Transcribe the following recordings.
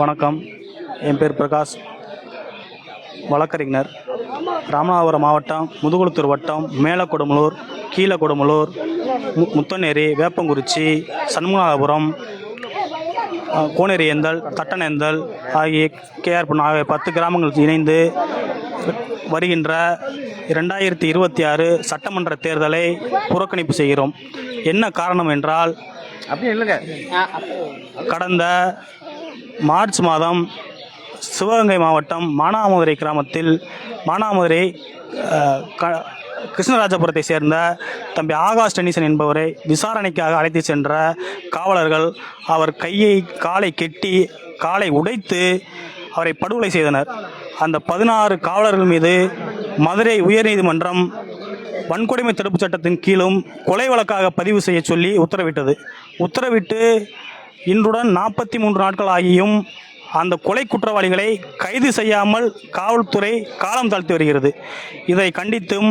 வணக்கம். என் பேர் பிரகாஷ், வழக்கறிஞர். ராமநாதபுரம் மாவட்டம், முதுகுளத்தூர் வட்டம், மேலக்கொடுமலூர், கீழக்கொடுமலூர், முத்தநேரி, வேப்பங்குறிச்சி, சண்முகநாதபுரம், கோனேரியந்தல், தட்டனேந்தல் ஆகிய கேஆர் ஆகிய 10 கிராமங்கள் இணைந்து வருகின்ற 2026 சட்டமன்ற தேர்தலை புறக்கணிப்பு செய்கிறோம். என்ன காரணம் என்றால், கடந்த மார்ச் மாதம் சிவகங்கை மாவட்டம் மானாமதுரை கிராமத்தில் கிருஷ்ணராஜபுரத்தை சேர்ந்த தம்பி ஆகாஷ் டென்னிசன் என்பவரை விசாரணைக்காக அழைத்து சென்ற காவலர்கள் அவர் காலை கெட்டி காலை உடைத்து அவரை படுகொலை செய்தனர். அந்த 16 காவலர்கள் மீது மதுரை உயர்நீதிமன்றம் வன்கொடுமை தடுப்புச் சட்டத்தின் கீழும் கொலை வழக்காக பதிவு செய்ய சொல்லி உத்தரவிட்டு இன்றுடன் 43 நாட்கள் ஆகியும் அந்த கொலை குற்றவாளிகளை கைது செய்யாமல் காவல்துறை காலம் தாழ்த்தி வருகிறது. இதை கண்டித்தும்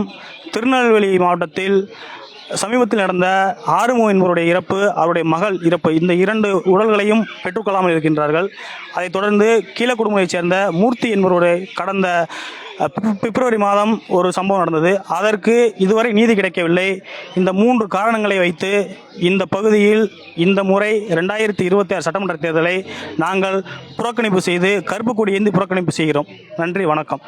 திருநெல்வேலி மாவட்டத்தில் சமீபத்தில் நடந்த ஆறுமுகம் என்பவருடைய இறப்பு, அவருடைய மகள் இறப்பு, இந்த 2 உடல்களையும் பெற்றுக்கொள்ளாமல் இருக்கின்றார்கள். அதைத் தொடர்ந்து கீழக்கொடுமலையைச் சேர்ந்த மூர்த்தி என்பவருடைய கடந்த பிப்ரவரி மாதம் ஒரு சம்பவம் நடந்தது. அதற்கு இதுவரை நீதி கிடைக்கவில்லை. இந்த 3 காரணங்களை வைத்து இந்த பகுதியில் இந்த முறை 2026 சட்டமன்ற தேர்தலை நாங்கள் புறக்கணிப்பு செய்து கருப்பு கொடி ஏந்தி புறக்கணிப்பு செய்கிறோம். நன்றி, வணக்கம்.